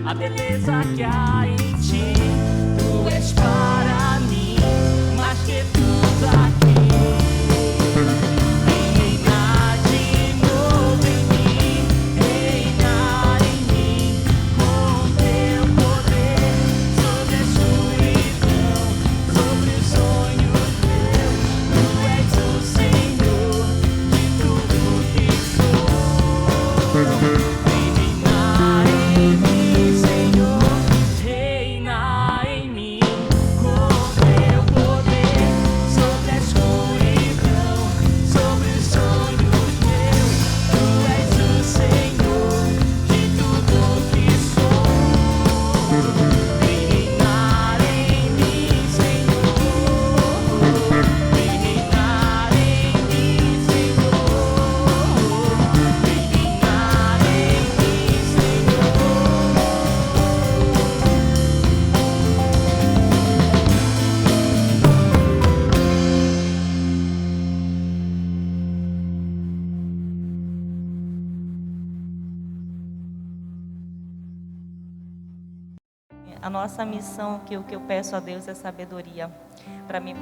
a beleza que há em ti. Tu és para mim mais que tudo aqui. Reina de novo em mim, reina em mim, com teu poder sobre a escuridão, sobre os sonhos meus. Tu és o Senhor de tudo que sou. Reina em mim, Senhor, reina em mim, com teu poder sobre a escuridão, sobre os sonhos meus. Tu és o Senhor de tudo que sou. Reina em mim, Senhor, reina em mim, Senhor, reina em mim, Senhor. A nossa missão, que o que eu peço a Deus é sabedoria para mim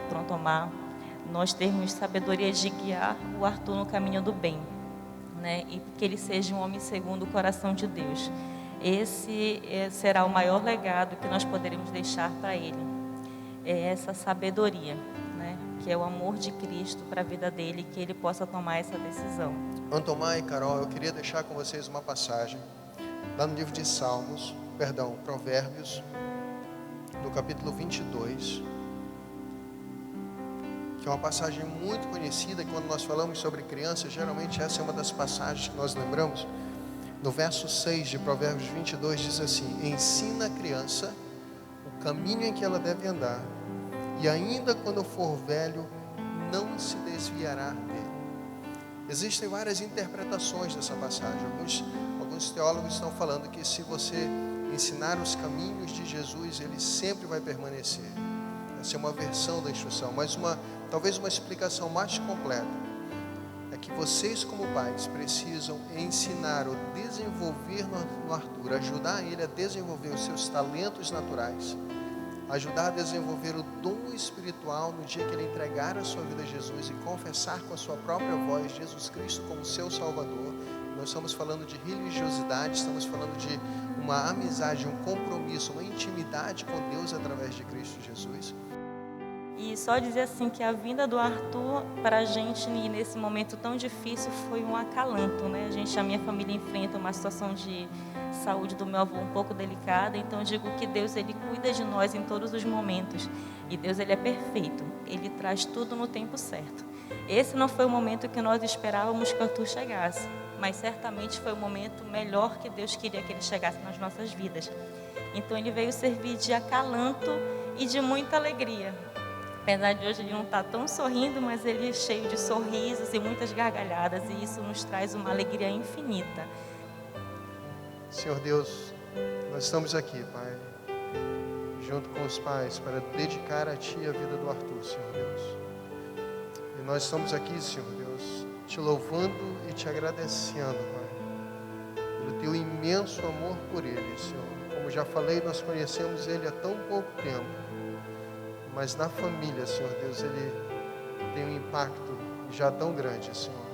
prontomar, nós termos sabedoria de guiar o Arthur no caminho do bem, né? E que ele seja um homem segundo o coração de Deus. Esse será o maior legado que nós poderemos deixar para ele. É essa sabedoria, né? Que é o amor de Cristo para a vida dele, que ele possa tomar essa decisão. Antomar e Carol, eu queria deixar com vocês uma passagem lá no livro de Provérbios, no capítulo 22, que é uma passagem muito conhecida. Que quando nós falamos sobre criança, geralmente essa é uma das passagens que nós lembramos. No verso 6 de Provérbios 22 diz assim: ensina a criança o caminho em que ela deve andar, e ainda quando for velho, não se desviará dele. Existem várias interpretações dessa passagem. Alguns teólogos estão falando que se você ensinar os caminhos de Jesus, ele sempre vai permanecer. Essa é uma versão da instrução, mas talvez uma explicação mais completa é que vocês, como pais, precisam ensinar ou desenvolver no Arthur, ajudar ele a desenvolver os seus talentos naturais, ajudar a desenvolver o dom espiritual no dia que ele entregar a sua vida a Jesus e confessar com a sua própria voz Jesus Cristo como seu Salvador. Nós estamos falando de religiosidade, estamos falando de uma amizade, um compromisso, uma intimidade com Deus através de Cristo Jesus. E só dizer assim que a vinda do Arthur para a gente nesse momento tão difícil foi um acalanto, né? A minha família enfrenta uma situação de saúde do meu avô um pouco delicada, então eu digo que Deus, ele cuida de nós em todos os momentos, e Deus, ele é perfeito, ele traz tudo no tempo certo. Esse não foi o momento que nós esperávamos que o Arthur chegasse, mas certamente foi o momento melhor que Deus queria que ele chegasse nas nossas vidas. Então ele veio servir de acalanto e de muita alegria. Apesar de hoje ele não estar tão sorrindo, mas ele é cheio de sorrisos e muitas gargalhadas, e isso nos traz uma alegria infinita. Senhor Deus, nós estamos aqui, Pai, junto com os pais, para dedicar a Ti a vida do Arthur, Senhor Deus. E nós estamos aqui, Senhor Deus, Te louvando e Te agradecendo, Pai, pelo Teu imenso amor por ele, Senhor. Como já falei, nós conhecemos ele há tão pouco tempo, mas na família, Senhor Deus, ele tem um impacto já tão grande, Senhor.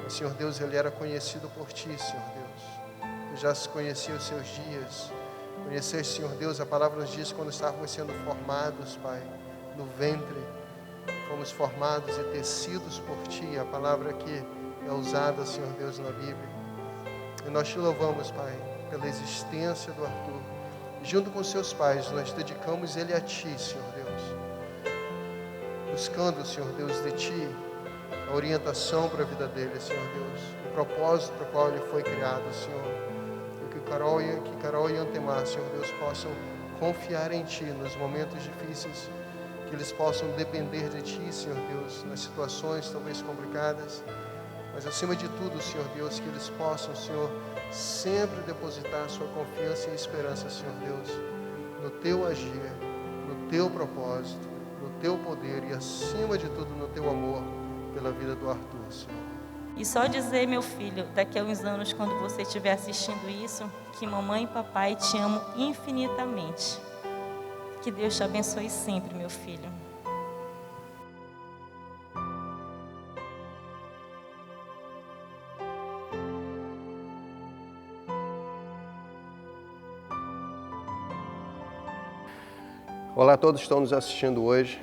Mas, Senhor Deus, ele era conhecido por Ti, Senhor Deus. Tu já se conhecia os seus dias. Conhecer, Senhor Deus, a palavra nos diz quando estávamos sendo formados, Pai, no ventre, fomos formados e tecidos por Ti, a palavra que é usada, Senhor Deus, na Bíblia. E nós Te louvamos, Pai, pela existência do Arthur. Junto com seus pais, nós dedicamos ele a Ti, Senhor Deus, buscando, Senhor Deus, de Ti a orientação para a vida dele, Senhor Deus, o propósito para o qual ele foi criado, Senhor. E que Carol e Antemar, Senhor Deus, possam confiar em Ti nos momentos difíceis, que eles possam depender de Ti, Senhor Deus, nas situações talvez complicadas, mas acima de tudo, Senhor Deus, que eles possam, Senhor, sempre depositar sua confiança e esperança, Senhor Deus, no Teu agir, no Teu propósito, no Teu poder e, acima de tudo, no Teu amor pela vida do Arthur, Senhor. E só dizer, meu filho, daqui a uns anos, quando você estiver assistindo isso, que mamãe e papai te amam infinitamente. Que Deus te abençoe sempre, meu filho. Olá a todos que estão nos assistindo hoje.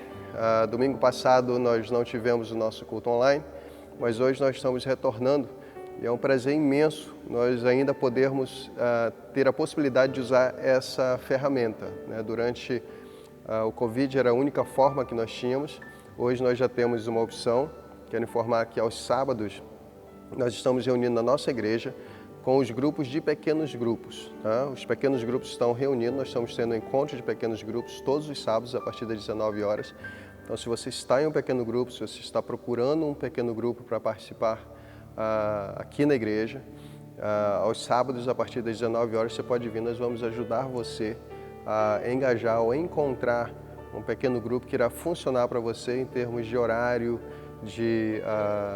Domingo passado nós não tivemos o nosso culto online, mas hoje nós estamos retornando e é um prazer imenso nós ainda podermos ter a possibilidade de usar essa ferramenta, né? Durante o Covid era a única forma que nós tínhamos, hoje nós já temos uma opção. Quero informar que aos sábados nós estamos reunindo na nossa igreja com os grupos de pequenos grupos. Tá? Os pequenos grupos estão reunindo, nós estamos tendo um encontro de pequenos grupos todos os sábados a partir das 19 horas. Então, se você está em um pequeno grupo, se você está procurando um pequeno grupo para participar aqui na igreja, aos sábados a partir das 19 horas você pode vir, nós vamos ajudar você a engajar ou encontrar um pequeno grupo que irá funcionar para você em termos de horário, de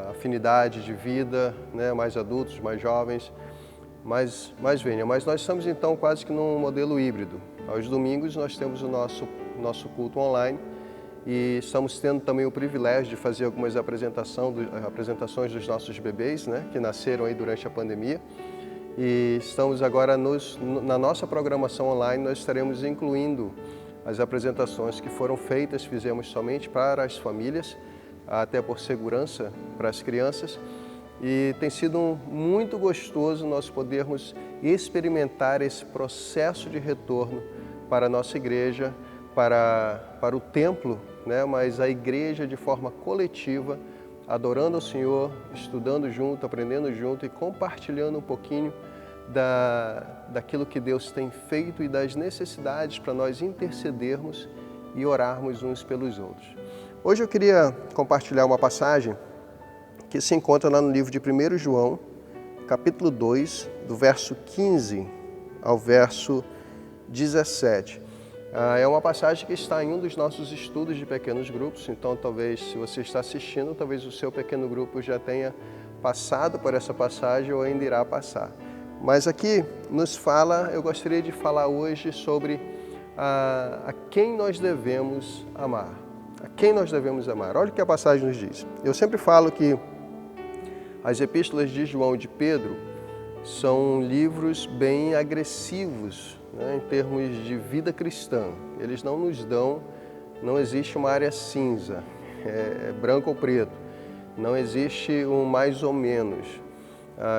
afinidade de vida, né? Mais adultos, mais jovens. Mas venha, mas nós estamos então quase que num modelo híbrido. Aos domingos nós temos o nosso culto online e estamos tendo também o privilégio de fazer algumas apresentações dos nossos bebês, né, que nasceram aí durante a pandemia. E estamos agora na nossa programação online, nós estaremos incluindo as apresentações que foram feitas, fizemos somente para as famílias, até por segurança para as crianças. E tem sido muito gostoso nós podermos experimentar esse processo de retorno para a nossa igreja, para o templo, né? Mas a igreja de forma coletiva, adorando ao Senhor, estudando junto, aprendendo junto e compartilhando um pouquinho daquilo que Deus tem feito e das necessidades para nós intercedermos e orarmos uns pelos outros. Hoje eu queria compartilhar uma passagem que se encontra lá no livro de 1 João, capítulo 2, do verso 15 ao verso 17. É uma passagem que está em um dos nossos estudos de pequenos grupos, então talvez, se você está assistindo, talvez o seu pequeno grupo já tenha passado por essa passagem ou ainda irá passar. Mas aqui eu gostaria de falar hoje sobre a quem nós devemos amar. A quem nós devemos amar. Olha o que a passagem nos diz. Eu sempre falo que as epístolas de João e de Pedro são livros bem agressivos, né, em termos de vida cristã. Eles não existe uma área cinza, é branco ou preto, não existe um mais ou menos.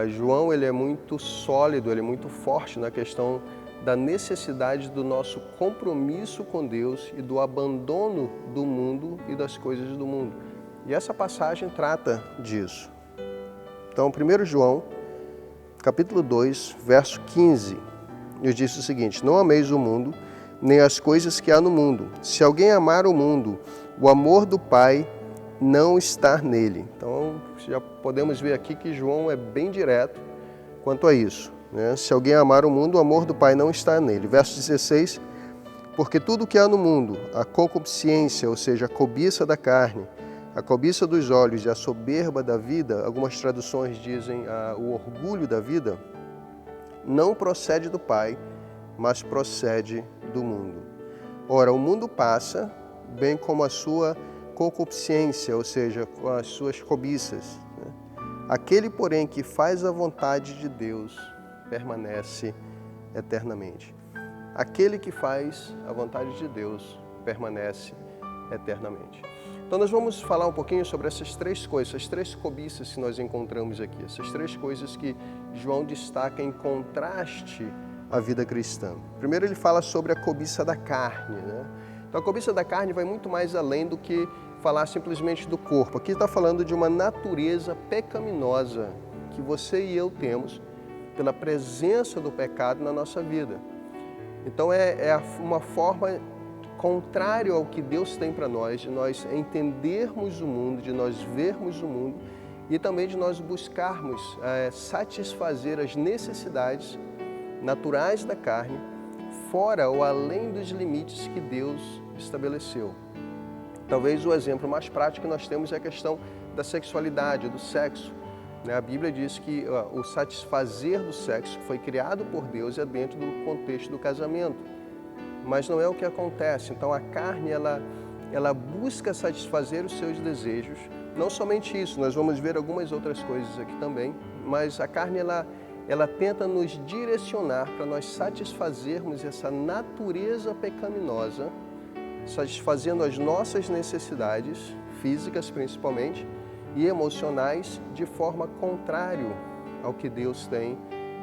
João ele é muito sólido, ele é muito forte na questão da necessidade do nosso compromisso com Deus e do abandono do mundo e das coisas do mundo. E essa passagem trata disso. Então, 1 João, capítulo 2, verso 15, nos diz o seguinte: não ameis o mundo, nem as coisas que há no mundo. Se alguém amar o mundo, o amor do Pai não está nele. Então, já podemos ver aqui que João é bem direto quanto a isso, né? Se alguém amar o mundo, o amor do Pai não está nele. Verso 16, porque tudo que há no mundo, a concupiscência, ou seja, a cobiça da carne, a cobiça dos olhos e a soberba da vida, algumas traduções dizem o orgulho da vida, não procede do Pai, mas procede do mundo. Ora, o mundo passa, bem como a sua concupiscência, ou seja, com as suas cobiças, né? Aquele, porém, que faz a vontade de Deus, permanece eternamente. Aquele que faz a vontade de Deus, permanece eternamente. Então nós vamos falar um pouquinho sobre essas três coisas, essas três cobiças que nós encontramos aqui, essas três coisas que João destaca em contraste à vida cristã. Primeiro ele fala sobre a cobiça da carne, né? Então a cobiça da carne vai muito mais além do que falar simplesmente do corpo. Aqui está falando de uma natureza pecaminosa que você e eu temos pela presença do pecado na nossa vida. Então é uma forma contrário ao que Deus tem para nós, de nós entendermos o mundo, de nós vermos o mundo e também de nós buscarmos satisfazer as necessidades naturais da carne, fora ou além dos limites que Deus estabeleceu. Talvez o exemplo mais prático que nós temos é a questão da sexualidade, do sexo. né? A Bíblia diz que o satisfazer do sexo foi criado por Deus é dentro do contexto do casamento, mas não é o que acontece. Então a carne, ela busca satisfazer os seus desejos. Não somente isso, nós vamos ver algumas outras coisas aqui também, mas a carne, ela tenta nos direcionar para nós satisfazermos essa natureza pecaminosa, satisfazendo as nossas necessidades, físicas principalmente, e emocionais, de forma contrária ao que Deus tem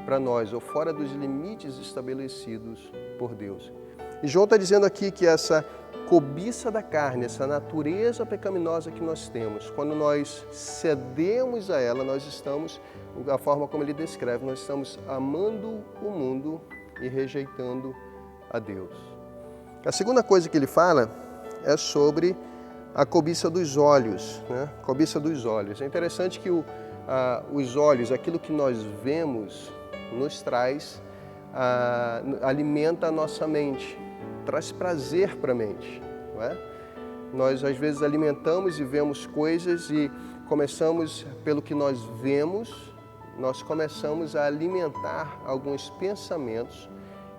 para nós, ou fora dos limites estabelecidos por Deus. E João está dizendo aqui que essa cobiça da carne, essa natureza pecaminosa que nós temos, quando nós cedemos a ela, nós estamos, da forma como ele descreve, nós estamos amando o mundo e rejeitando a Deus. A segunda coisa que ele fala é sobre a cobiça dos olhos, né? Cobiça dos olhos. É interessante que os olhos, aquilo que nós vemos, nos traz, alimenta a nossa mente, traz prazer para a mente, não é? Nós às vezes alimentamos e vemos coisas e começamos, pelo que nós vemos, nós começamos a alimentar alguns pensamentos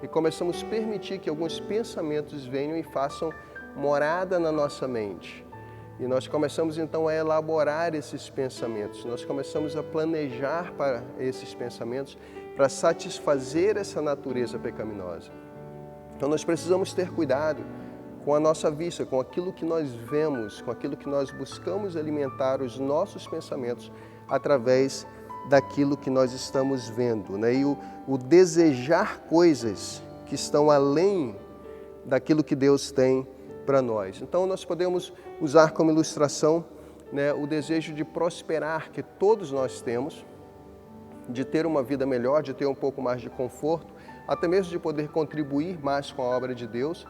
e começamos a permitir que alguns pensamentos venham e façam morada na nossa mente. E nós começamos então a elaborar esses pensamentos, nós começamos a planejar para esses pensamentos para satisfazer essa natureza pecaminosa. Então nós precisamos ter cuidado com a nossa vista, com aquilo que nós vemos, com aquilo que nós buscamos alimentar os nossos pensamentos através daquilo que nós estamos vendo, né? E o desejar coisas que estão além daquilo que Deus tem para nós. Então nós podemos usar como ilustração, né, o desejo de prosperar que todos nós temos, de ter uma vida melhor, de ter um pouco mais de conforto, até mesmo de poder contribuir mais com a obra de Deus.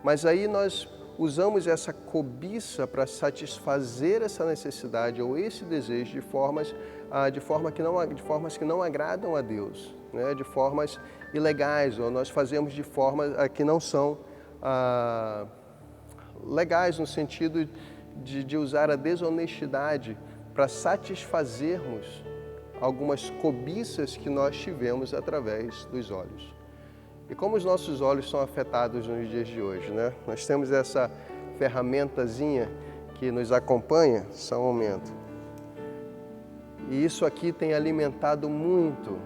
Mas aí nós usamos essa cobiça para satisfazer essa necessidade ou esse desejo de formas que não agradam a Deus, né? De formas ilegais, ou nós fazemos de formas que não são legais, no sentido de usar a desonestidade para satisfazermos algumas cobiças que nós tivemos através dos olhos. E como os nossos olhos são afetados nos dias de hoje, né? Nós temos essa ferramentazinha que nos acompanha, só um momento. E isso aqui tem alimentado muito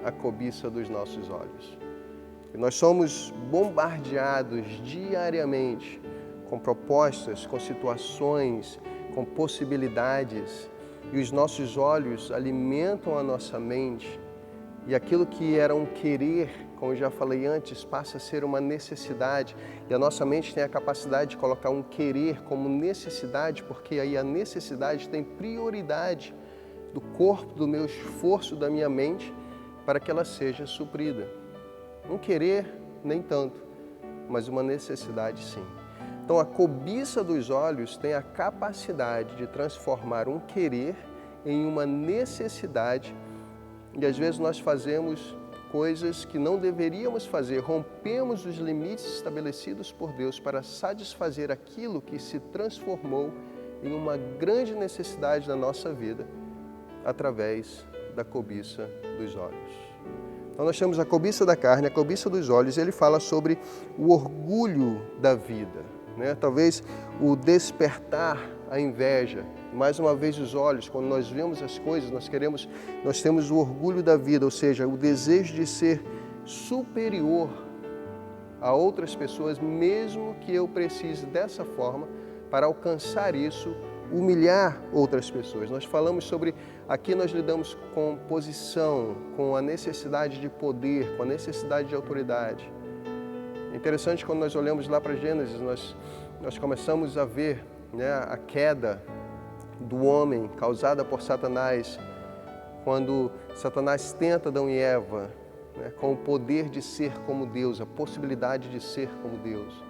a cobiça dos nossos olhos. E nós somos bombardeados diariamente com propostas, com situações, com possibilidades, e os nossos olhos alimentam a nossa mente, e aquilo que era um querer, como eu já falei antes, passa a ser uma necessidade, e a nossa mente tem a capacidade de colocar um querer como necessidade, porque aí a necessidade tem prioridade do corpo, do meu esforço, da minha mente, para que ela seja suprida. Um querer, nem tanto, mas uma necessidade, sim. Então, a cobiça dos olhos tem a capacidade de transformar um querer em uma necessidade, e às vezes nós fazemos coisas que não deveríamos fazer, rompemos os limites estabelecidos por Deus para satisfazer aquilo que se transformou em uma grande necessidade da nossa vida, através da cobiça dos olhos. Então nós temos a cobiça da carne, a cobiça dos olhos, e ele fala sobre o orgulho da vida, né? Talvez o despertar a inveja. Mais uma vez os olhos, quando nós vemos as coisas, nós temos o orgulho da vida, ou seja, o desejo de ser superior a outras pessoas, mesmo que eu precise dessa forma para alcançar isso, humilhar outras pessoas. Nós falamos sobre, aqui nós lidamos com posição, com a necessidade de poder, com a necessidade de autoridade. É interessante quando nós olhamos lá para Gênesis, nós começamos a ver, né, a queda do homem causada por Satanás, quando Satanás tenta Adão e Eva, né, com o poder de ser como Deus, a possibilidade de ser como Deus.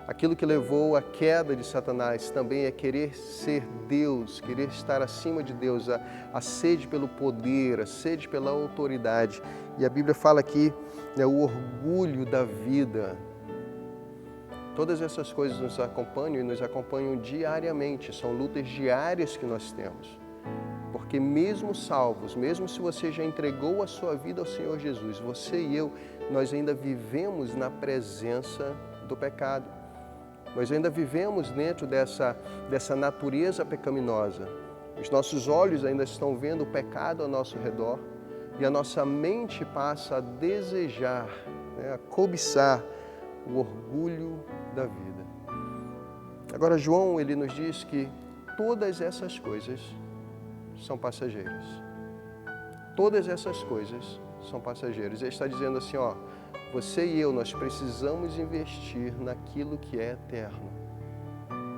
Aquilo que levou à queda de Satanás também é querer ser Deus, querer estar acima de Deus, a sede pelo poder, a sede pela autoridade. E a Bíblia fala aqui, né, o orgulho da vida. Todas essas coisas nos acompanham e nos acompanham diariamente, são lutas diárias que nós temos. Porque mesmo salvos, mesmo se você já entregou a sua vida ao Senhor Jesus, você e eu, nós ainda vivemos na presença do pecado. Nós ainda vivemos dentro dessa natureza pecaminosa. Os nossos olhos ainda estão vendo o pecado ao nosso redor e a nossa mente passa a desejar, a cobiçar o orgulho da vida. Agora, João, ele nos diz que todas essas coisas são passageiras. Todas essas coisas são passageiras. Ele está dizendo assim, você e eu, nós precisamos investir naquilo que é eterno.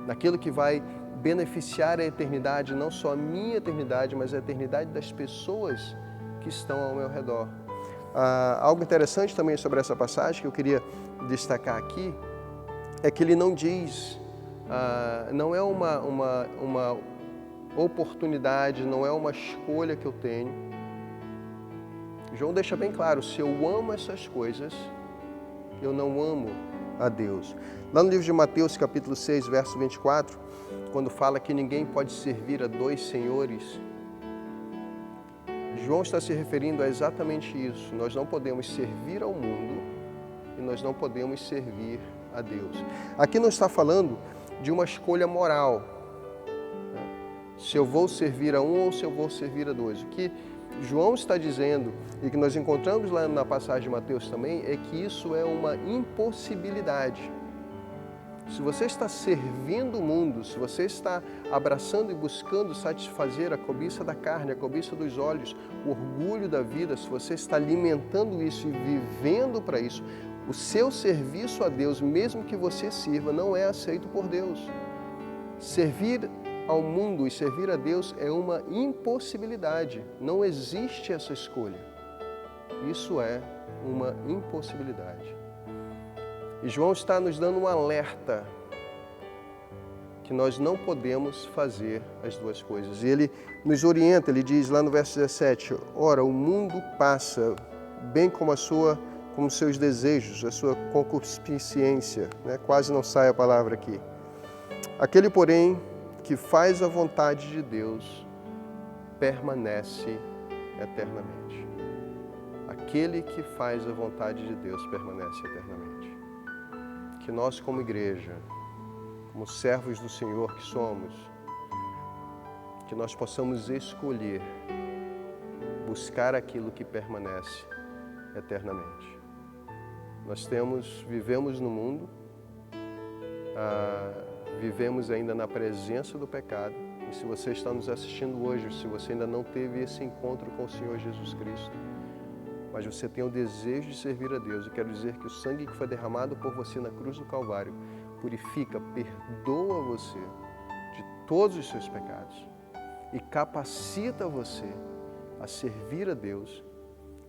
Naquilo que vai beneficiar a eternidade, não só a minha eternidade, mas a eternidade das pessoas que estão ao meu redor. Algo interessante também sobre essa passagem que eu queria destacar aqui, é que ele não diz, não é uma oportunidade, não é uma escolha que eu tenho. João deixa bem claro, se eu amo essas coisas, eu não amo a Deus. Lá no livro de Mateus, capítulo 6, verso 24, quando fala que ninguém pode servir a dois senhores, João está se referindo a exatamente isso. Nós não podemos servir ao mundo e nós não podemos servir a Deus. Aqui não está falando de uma escolha moral, se eu vou servir a um ou se eu vou servir a dois. O que João está dizendo, e que nós encontramos lá na passagem de Mateus também, é que isso é uma impossibilidade. Se você está servindo o mundo, se você está abraçando e buscando satisfazer a cobiça da carne, a cobiça dos olhos, o orgulho da vida, se você está alimentando isso e vivendo para isso, o seu serviço a Deus, mesmo que você sirva, não é aceito por Deus. Servir ao mundo e servir a Deus é uma impossibilidade. Não existe essa escolha. Isso é uma impossibilidade. E João está nos dando um alerta que nós não podemos fazer as duas coisas. E ele nos orienta, ele diz lá no verso 17, ora, o mundo passa, bem como os seus desejos, a sua concupiscência, quase não sai a palavra aqui. Aquele, porém, que faz a vontade de Deus, permanece eternamente. Aquele que faz a vontade de Deus permanece eternamente. Que nós, como igreja, como servos do Senhor que somos, que nós possamos escolher buscar aquilo que permanece eternamente. Nós vivemos no mundo, vivemos ainda na presença do pecado, e se você está nos assistindo hoje, se você ainda não teve esse encontro com o Senhor Jesus Cristo, mas você tem o desejo de servir a Deus, eu quero dizer que o sangue que foi derramado por você na cruz do Calvário purifica, perdoa você de todos os seus pecados e capacita você a servir a Deus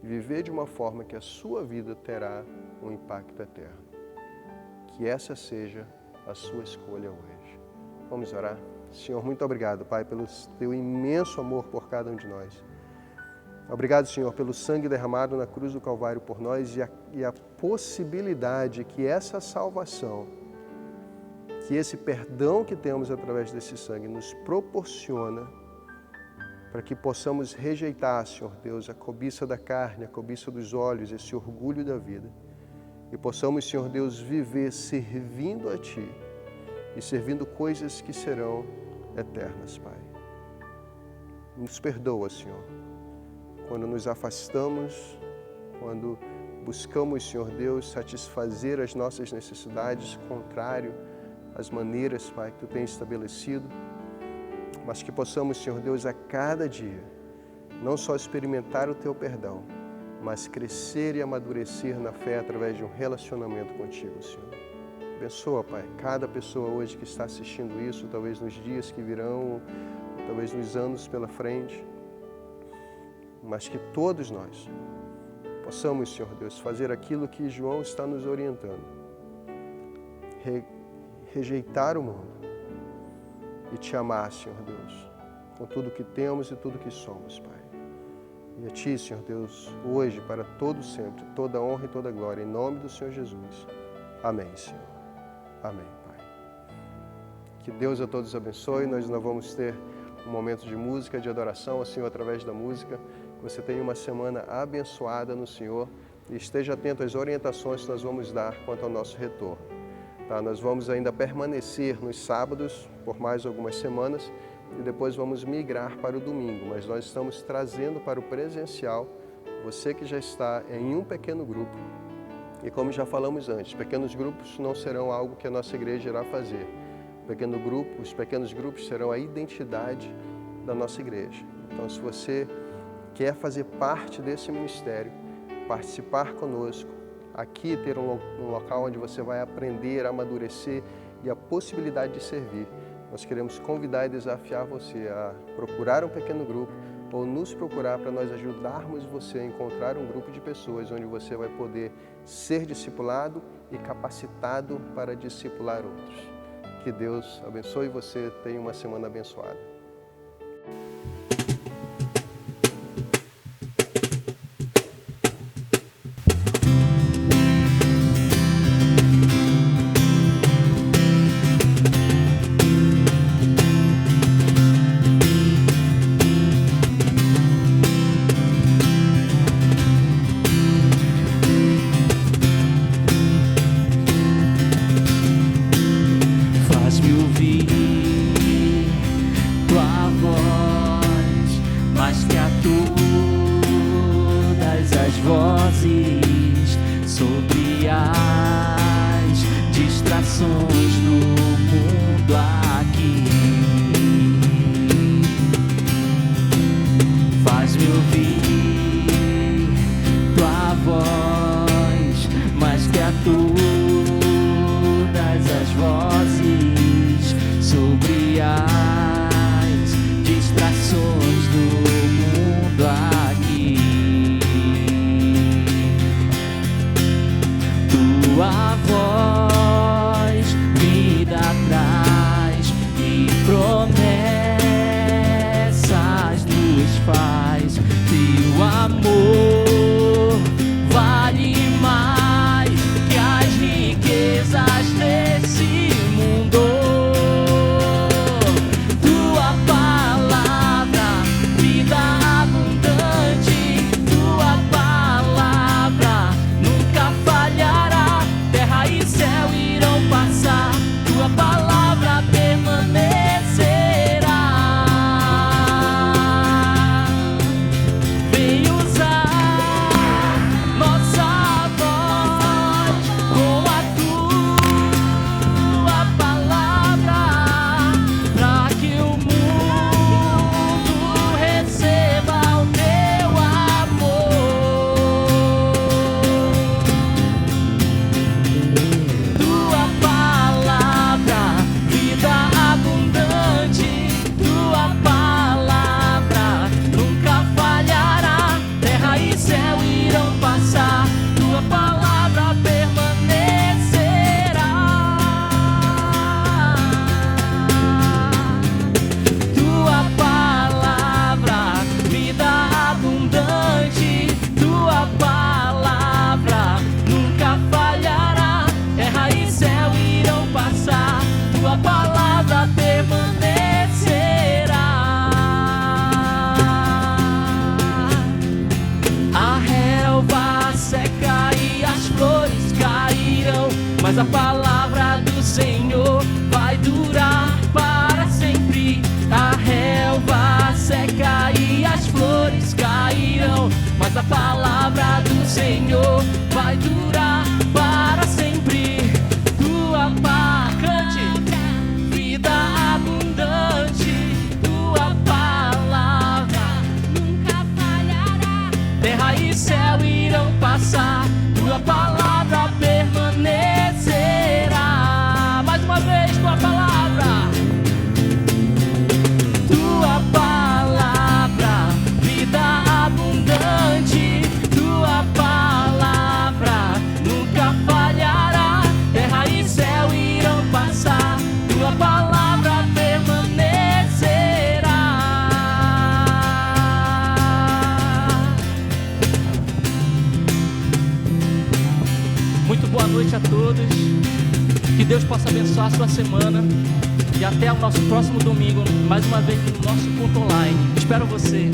e viver de uma forma que a sua vida terá um impacto eterno. Que essa seja a sua escolha hoje. Vamos orar? Senhor, muito obrigado, Pai, pelo teu imenso amor por cada um de nós. Obrigado, Senhor, pelo sangue derramado na cruz do Calvário por nós e a possibilidade que essa salvação, que esse perdão que temos através desse sangue nos proporciona para que possamos rejeitar, Senhor Deus, a cobiça da carne, a cobiça dos olhos, esse orgulho da vida e possamos, Senhor Deus, viver servindo a Ti e servindo coisas que serão eternas, Pai. Nos perdoa, Senhor, quando nos afastamos, quando buscamos, Senhor Deus, satisfazer as nossas necessidades, contrário às maneiras, Pai, que Tu tens estabelecido, mas que possamos, Senhor Deus, a cada dia, não só experimentar o Teu perdão, mas crescer e amadurecer na fé através de um relacionamento contigo, Senhor. Abençoa, Pai, cada pessoa hoje que está assistindo isso, talvez nos dias que virão, talvez nos anos pela frente, mas que todos nós possamos, Senhor Deus, fazer aquilo que João está nos orientando. Rejeitar o mundo e Te amar, Senhor Deus, com tudo que temos e tudo que somos, Pai. E a Ti, Senhor Deus, hoje, para todo sempre, toda honra e toda glória, em nome do Senhor Jesus. Amém, Senhor. Amém, Pai. Que Deus a todos abençoe. Nós ainda vamos ter um momento de música, de adoração ao Senhor através da música. Que você tenha uma semana abençoada no Senhor e esteja atento às orientações que nós vamos dar quanto ao nosso retorno. Tá? Nós vamos ainda permanecer nos sábados por mais algumas semanas e depois vamos migrar para o domingo, mas nós estamos trazendo para o presencial você que já está em um pequeno grupo. E como já falamos antes, pequenos grupos não serão algo que a nossa igreja irá fazer. Os pequenos grupos serão a identidade da nossa igreja. Então, se você quer fazer parte desse ministério, participar conosco, aqui ter um local onde você vai aprender, amadurecer e a possibilidade de servir, nós queremos convidar e desafiar você a procurar um pequeno grupo ou nos procurar para nós ajudarmos você a encontrar um grupo de pessoas onde você vai poder ser discipulado e capacitado para discipular outros. Que Deus abençoe você, tenha uma semana abençoada. Faz-me ouvir tua voz, mais que a todas as vozes, sobre as distrações do mundo aqui. Faz-me ouvir tua voz, mais que a todas as vozes, sobre as distrações do mundo aqui. Tua voz vida traz e promessas nos faz. Teu amor vale mais que as riquezas desse mundo. Tua palavra, vida abundante, tua palavra nunca falhará. Terra e céu irão passar, tua palavra permanecerá. Vem usar nossa voz com a tua palavra, pra que o mundo receba o teu amor. Tua palavra, vida abundante, tua palavra nunca falhará. Terra e céu irão passar, tua palavra permanecerá. Tua palavra, vida abundante, tua palavra nunca falhará. Terra e céu irão passar, tua palavra permanecerá. A relva seca e as flores cairão, mas a palavra do Senhor vai durar para sempre. A relva seca e as flores cairão, mas a palavra do Senhor vai durar para sempre. Tua cante, vida abundante, tua palavra nunca falhará. Terra e céu irão passar, tua palavra permanecerá. Mais uma vez, tua palavra. Tua palavra, vida abundante, tua palavra nunca falhará. Terra e céu irão passar, tua palavra permanecerá. Muito boa noite a todos. Que Deus possa abençoar a sua semana. E até o nosso próximo domingo, mais uma vez no nosso culto online. Espero você.